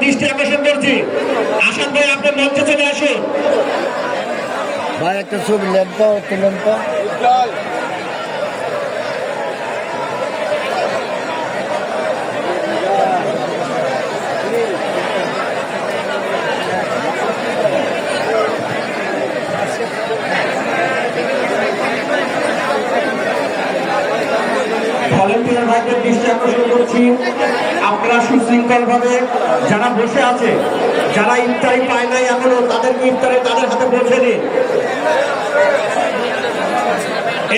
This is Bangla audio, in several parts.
দৃষ্টি আকর্ষণ করছি, আসাদ ভাই আপনি মঞ্চে চলে আসুন। ভাই একটা ছবি নেন তো, তুলেন তো। ভলেন্টিয়ার ভাইদের দৃষ্টি আকর্ষণ করছি, আপনারা সুশৃঙ্খল ভাবে যারা বসে আছে, যারা ইফতারি পায় নাই এখনো, তাদেরকে ইফতারে তাদের হাতে পৌঁছে দিন।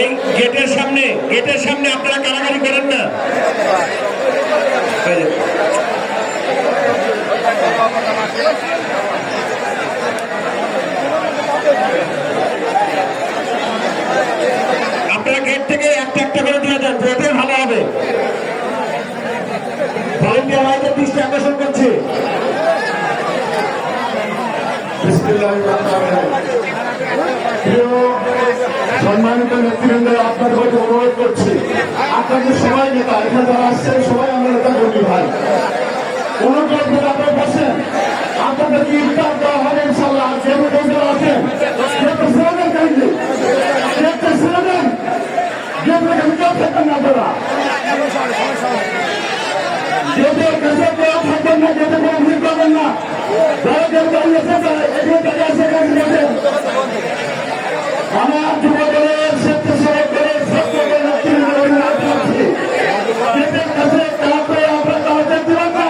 এই গেটের সামনে আপনারা কারাগারি করেন না। আপনারা গেট থেকে একটা একটা করে দিয়ে দেন, এটাই ভালো হবে। ভলেন্টিয়ার ভাইদের দৃষ্টি আকর্ষণ করছি। সম্মানিত নেতৃবৃন্দ, আপনাদের কাছে অনুরোধ করছি, আপনাদের সবাই নেতা, এখানে যারা আসছেন সবাই আমরা নেতা কর্মী ভাই, অনুরোধ করে আপনারা বসেন, আপনাদেরকে ইফতার দেওয়া হবে ইনশাল্লাহ। যে লোকজন আছেন দেখতে ছেড়ে দেন, কাইন্ডলি দেখতে ছেড়ে দেন, গেটের কাছে কেউ থাকবেন না, আপনারা গেটের কাছে কেউ থাকবেন না, গেটে কোনো ভিড় করবেন না। যারা কেউ দাঁড়িয়েছে এখানে দাঁড়িয়ে আছে, আমার যুবদলের স্বেচ্ছাসেবকের ছাত্রদের নেতৃবৃন্দ আছে, গেটের কাছে কাউকে আমরা দাঁড়াতে দিলাম না।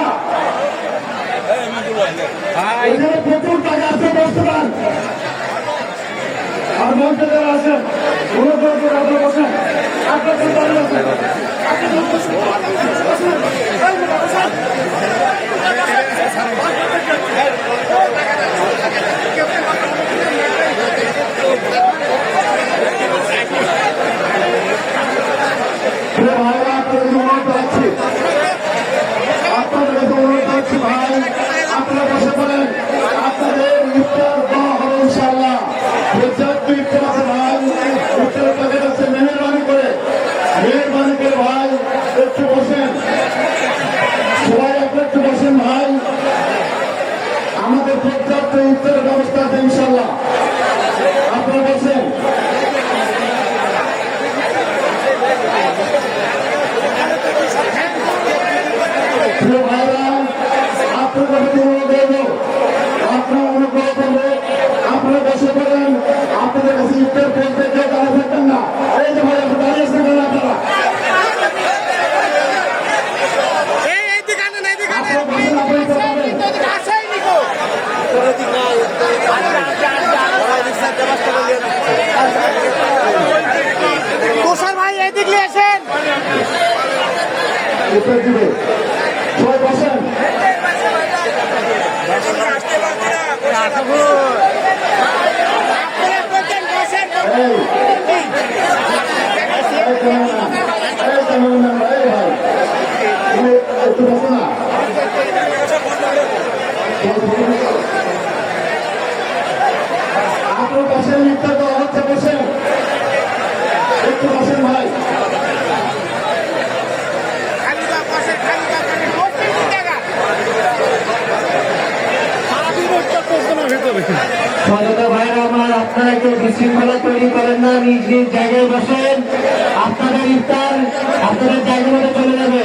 এখানে প্রচুর টাকা আছে, বসতে পারেন। আর মঞ্চে যারা আছেন অনুরোধ করে আপনারা বসেন, আপনাদের দাঁড়িয়ে আছেন। ভাই আপনারা বসে পড়েন, আপনাদের ইফতার দেওয়া হবে ইনশাআল্লাহ। ইফতার আছে ভাই, ইফতারের টাকা আছে, মেহরবানি করে ভাই একটু বসেন, সবাই একটু বসেন ভাই। আমাদের পর্যাপ্ত ইফতারের ব্যবস্থা আছে ইনশাআল্লাহ, আপনারা বসেন। প্রিয় ভাইরা, আপনারা অনুগ্রহ করবো, আপনারা বসে পড়েন। আপনাদের কাছে ইফতার বলতে কেউ দাঁড়িয়ে থাকবেন না। এই যে ভাই দাঁড়িয়ে থাকবেন আপনারা, তুষার ভাই এদিকে আসেন, উত্তর দিবে সবাই বসেন। একটু বসো না, আপনার বসেন, ইফতার দেওয়া হচ্ছে, বসেন, একটু বসেন ভাই। ভাইরা আমার, আপনারা কেউ বিশৃঙ্খলা তৈরি করেন না, নিজ নিজ জায়গায় বসেন। আপনাদের ইফতার আপনাদের জায়গা মতো চলে যাবে।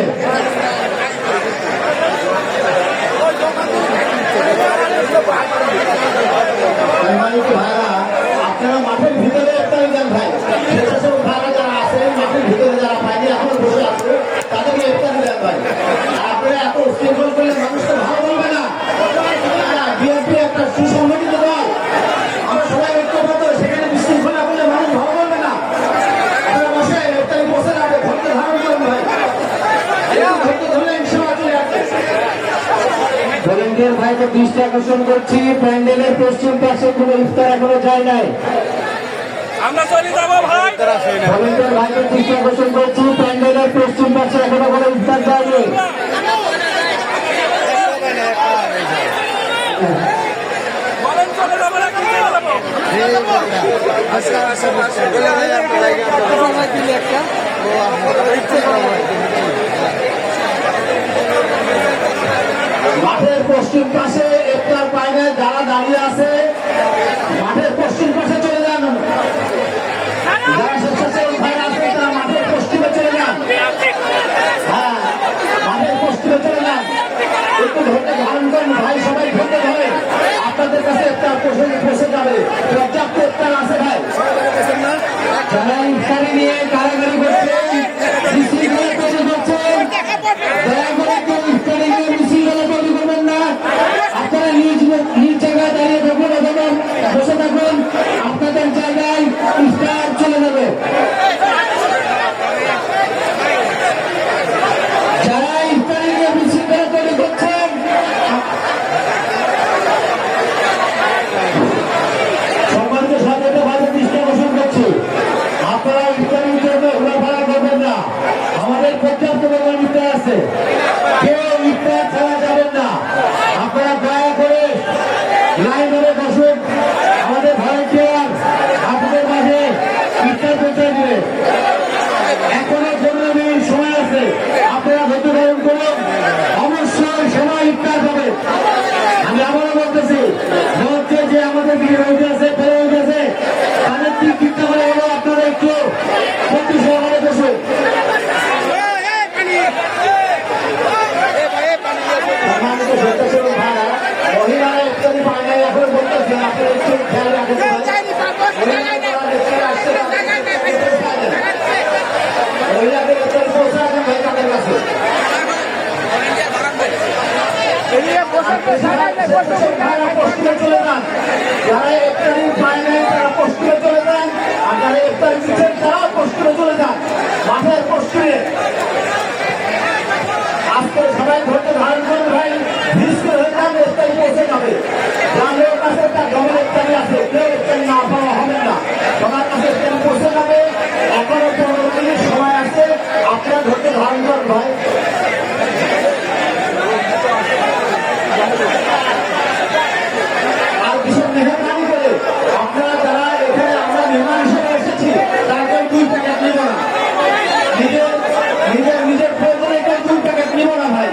ভাইরা আপনারা মাঠের ভিতরে ইফতার দেন ভাই, স্বেচ্ছাসেবক ভাইরা যারা আছেন মাঠের ভিতরে, যারা বাইরে এখনো বসে আছে তাদেরকে ইফতার দেন ভাই। আপনারা এত উশৃঙ্খল করলে মানুষ তো ভালো বলবে না। বিএনপি একটা সুসংগঠিত দল, আমরা সবাই ঐক্যবদ্ধ, সেখানে বিশৃঙ্খলা করলে মানুষ ভালো বলবে না। আপনারা বসে ইফতারি বসে রাখবে, ধৈর্য ধারণ করুন ভাই, ধৈর্য ধরলে ইনশাআল্লাহ চলে আসবে। ভলেন্টিয়ার ভাইকে দৃষ্টি আকর্ষণ করছি, প্যান্ডেলের পশ্চিম পাশে কোনো ইফতার এখনো যায় নাই। আমরা চলে যাবো ভাই। ভলেন্টিয়ার ভাইকে দৃষ্টি আকর্ষণ করছি, প্যান্ডেলের পশ্চিম পাশে এখনো কোনো ইফতার যায়নি। মাঠের পশ্চিম পাশে ইফতার পায়নি যারা দাঁড়িয়ে আছে মাঠের পশ্চিম পাশে চলে যান। যারা স্বেচ্ছাসেবক ভাইরা আছে তারা মাঠের পশ্চিমে চলে যান। হ্যাঁ, মাঠের পশ্চিমে চলে যান। একটু ধৈর্য ধারণ করুন ভাই, সবাই ধৈর্য ধরে আপনাদের কাছে ইফতার পৌঁছে যাবে। পর্যাপ্ত ইফতার আছে ভাই। যারা ইফতারি নিয়ে কারাগারি করছেন, বিশৃঙ্খলা তৈরি করছেন, দয়া করে কেউ ইফতারি নিয়ে বিশৃঙ্খলা তৈরি করবেন না। আপনারা নিজ জায়গায় দাঁড়িয়ে থাকুন অথবা বসে থাকুন, আপনাদের জায়গায় ইফতার চলে যাবে। যারা ইফতারি নিয়ে বিশৃঙ্খলা তৈরি করছেন, সম্মানিত সাথে ভালো দৃষ্টি আকর্ষণ করছি, আপনারা ইফতারির জন্য ঘোরাফেরা করবেন না। আমাদের পর্যাপ্ত পরিমাণ ইফতার আছে, কেউ ইফতার ছাড়া যাবেন না। আপনারা দয়া করে লাইন ধরে বসুন, আমাদের ভলান্টিয়ার আপনাদের মাঝে ইফতার পৌঁছে দিবে। এখনো 15 মিনিট সময় আছে, আপনারা ধৈর্য ধারণ করুন, অবশ্যই সময় ইফতার হবে। আমি আবারও বলতেছি, মঞ্চে যে আমাদের দিকে রয়েছে আছে ফেলে রয়েছে তাদের দিক চিন্তা করে হলো আপনারা একটু প্রতি সহকারে বসুন। সম্মানিত স্বেচ্ছাসেবক ভাইরা, মহিলারা ইফতারি পায় নাই এখন বলতেছে, আপনারা একটু খেয়াল রাখেন। মহিলাদের ইফতারি পৌঁছে আসেন ভাই তাদের কাছে। পশ্চিমে চলে যান, যারা ইফতারি পায় নাই তারা পশ্চিমে চলে যান, আর যারা ইফতারি দিচ্ছেন তারাও পশ্চিমে চলে যান, মাঠের পশ্চিমে। আজকে সবাই ধৈর্য ধারণ করুন ভাই, নিষ্ক্রিয় হয়ে যান, ইফতারি পৌঁছে যাবে। যাদের কাছে একটা ডবল ইফতারি আছে, কেউ ইফতারি না পাওয়া হবে না, সবার কাছে ইফতারি পৌঁছে যাবে। এখনো 15 মিনিট সময় আছে, আপনারা ধৈর্য ধারণ করুন ভাই। আর বিশেষ মেহরবানি করে আপনারা যারা এখানে আমরা মেহমান হিসেবে এসেছি তারা কেউ 2 প্যাকেট নিব না, নিজের প্রয়োজনে কেউ 2 প্যাকেট নিব না ভাই।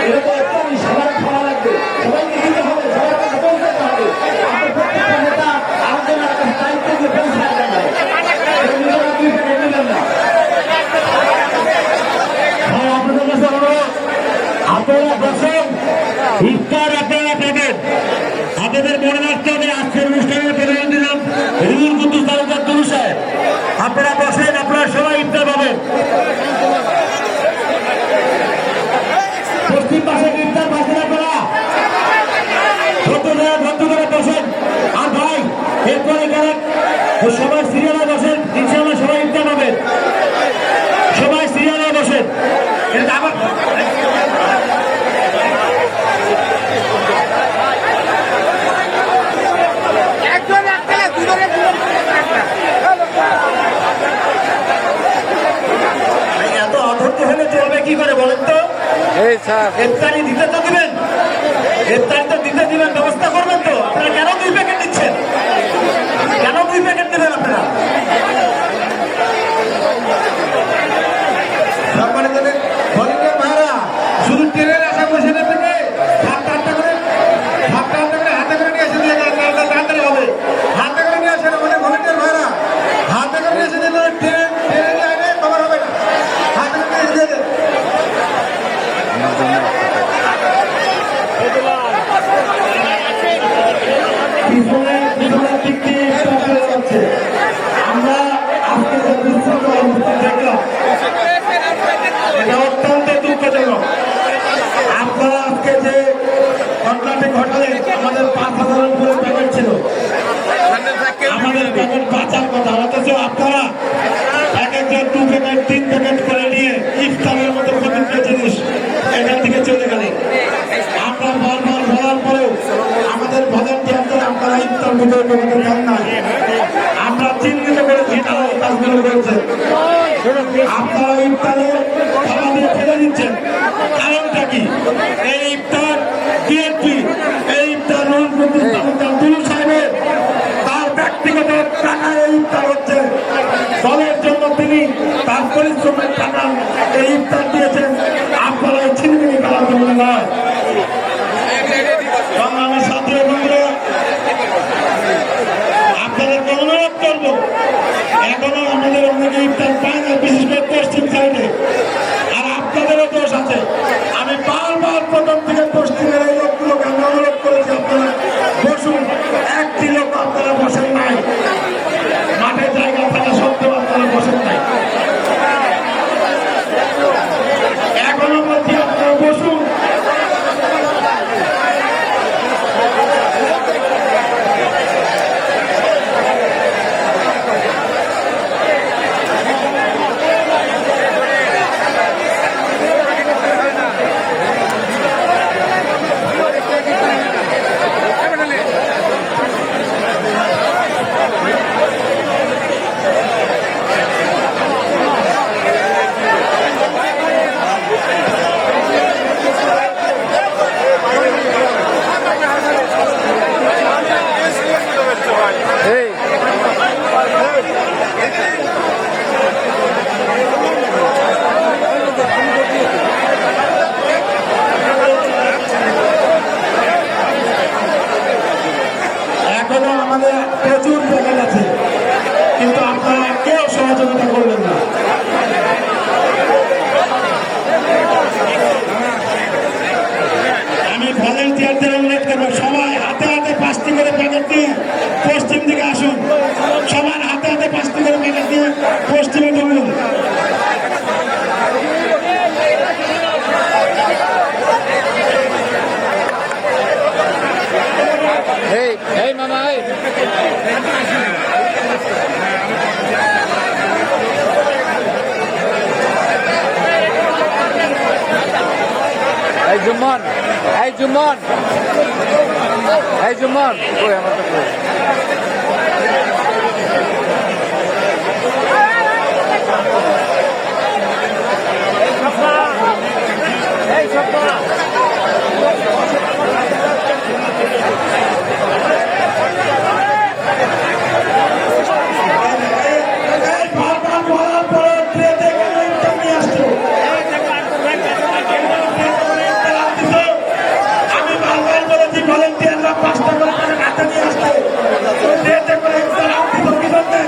এটা তো একদমই সবার খাওয়া লাগবে, সবাইকে দিতে হবে, সবার কাছে পৌঁছাতে হবে। আপনার প্রত্যেকটা নেতা আরেকজনের কাছে দায়িত্ব দিয়ে পৌঁছায় দেন ভাই, নিজেরা 2 প্যাকেট নেবেন না ভাই। আপনাদের কাছে অনুরোধ, আপনারা বসেন, ইফতার আপনারা পাবেন। আপনাদের মনে রাখতে হবে আজকের অনুষ্ঠানের প্রধান দিলাম রুহুল কুদ্দুস তালুকদার তুলু সাহেব। আপনারা বসেন, আপনারা সবাই ইফতার পাবেন। পশ্চিম পাশে ইফতার পাচ্ছেন আপনারা, ধৈর্য ধরে বসেন। আর ভাই এরপরে করেন সবাই সিরিয়ালে বসেন, ইনশাআল্লাহ সবাই ইফতার পাবেন। সবাই সিরিয়ালে বসেন। এটা আবার এত অধৈর্য হলে চলবে কি করে বলেন তো? ইফতারি দিতে তো দিবেন, ইফতারি তো দিতে দিবেন, ব্যবস্থা করবেন তো। আপনারা কেন 2 প্যাকেট দিচ্ছেন? কেন 2 প্যাকেট দেবেন আপনারা? ভলেন্টিয়ার ভাইরা শুধু ট্রেনের আশা বসে না থেকে হাতে করে নিয়ে এসে দিয়ে তাড়াতাড়ি হবে। হাতে করে নিয়ে আসেন আমাদের ভলেন্টিয়ার ভাইরা, হাতে করে নিয়ে এসে দিলে ট্রেনে যায় না, কভার হবে না। হাতে করে নিয়ে এসে দিয়ে দেন। পিছনের দিক দিয়ে আমরা আজকে যে বিশৃঙ্খলা দেখলাম, এটা অত্যন্ত দুঃখজনক। আপনারা আজকে যে ঘটনাটি ঘটালেন, আমাদের 5,000 উপরে প্যাকেট ছিল, আমাদের প্যাকেট বাঁচার কথা, অথচ আপনারা এক একজন 2 প্যাকেট 3 প্যাকেট করে নিয়ে ইফতারের মতো পবিত্র জিনিস এখান থেকে চলে গেলেন। আমরা বারবার বলার পরেও আমাদের ভলেন্টিয়ারদের আপনারা ইফতার বিতরণ করতে চান না। আমরা চিহ্নিত করেছি তারা এই কাজগুলো করেছেন। আপনারা ইফতারের খাবার দিয়ে ফেলে দিচ্ছেন, কারণটা কি? এই ইফতার বিএনপি, এই ইফতার রুহুল কুদ্দুস তালুকদার তুলু সাহেবের তার ব্যক্তিগত টাকায় এই ইফতার হচ্ছে। দলের জন্য তিনি তার পরিশ্রমের টাকা এই ইফতার দিয়েছেন। আপনারা এই ছিনিমিনি করার জন্য নয়। আগে ইফতার পায় না, বিশেষ করে পশ্চিম সাইডে। আর আপনাদেরও দোষ আছে। আমি বারবার প্রথম থেকে পশ্চিমের এই লোকগুলোকে আমি অনুরোধ করেছি, আপনারা বসুন। একটি লোক আপনারা বসেন নাই, মাঠে জায়গা থাকা সত্ত্বেও আপনারা বসেন নাই। এখনো বলছি আপনারা বসুন। এখনো আমাদের প্রচুর প্যাকেট আছে, কিন্তু আপনারা কেউ সহযোগিতা করবেন না। আমি ভলেন্টিয়ারদের অনুরোধ করবো, সবাই হাতে হাতে 5টি করে প্যাকেট দিয়ে পশ্চিম দিকে আসুন। সবার হাতে হাতে 5টি করে প্যাকেট দিয়ে পশ্চিমে ঢুকুন। এই মামা এই জুম্মন কই আমার তো কই ভলেন্টিয়াররা 5টা করে হাতে নিয়ে আসছে, ট্রেতে করে ইফতার আনতে কি করতে।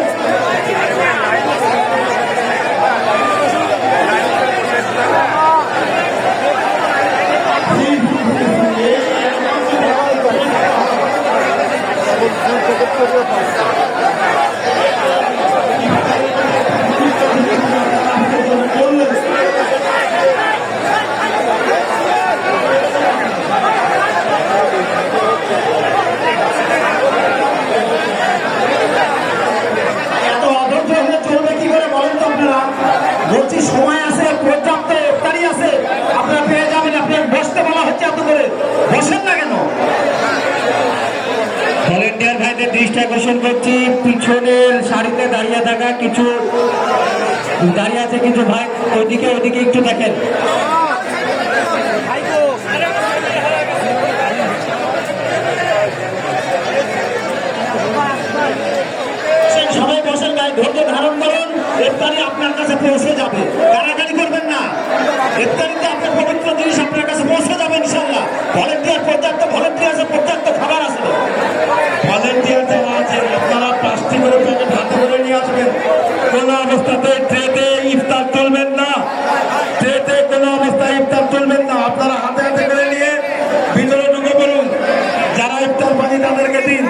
বলছি সময় আছে, পর্যাপ্ত ইফতারি আছে, আপনারা পেয়ে যাবেন। আপনার বসতে বলা হচ্ছে এত করে, বসেন না কেন? ভলেন্টিয়ার ভাইদের দৃষ্টি আকর্ষণ করছি, পিছনের সারিতে দাঁড়িয়ে থাকা কিছু দাঁড়িয়ে আছে কিছু ভাই, ওইদিকে একটু দেখেন। সবাই বসেন, গায়ে ধৈর্য ধারণ করুন। ইফতারি আপনার কাছে পৌঁছে যাবে, কারাকারি করবেন না। ইফতারিতে আপনার পবিত্র জিনিস আপনার কাছে পৌঁছে যাবে ইনশাল্লাহ। ভলেন্টিয়ার পর্যাপ্ত ভলেন্টিয়ার আছে, পর্যাপ্ত খাবার আছে, ভলেন্টিয়ার দেওয়া আছে। আপনারা 5টি করে প্যাকেট হাতে করে নিয়ে আসবেন। কোন অবস্থাতে ট্রেতে ইফতার চলবেন না, ট্রেতে কোনো অবস্থায় ইফতার চলবেন না। আপনারা হাতে হাতে করে নিয়ে ভিতরে ঢুকে পড়ুন। যারা ইফতার পানি তাদেরকে দিন।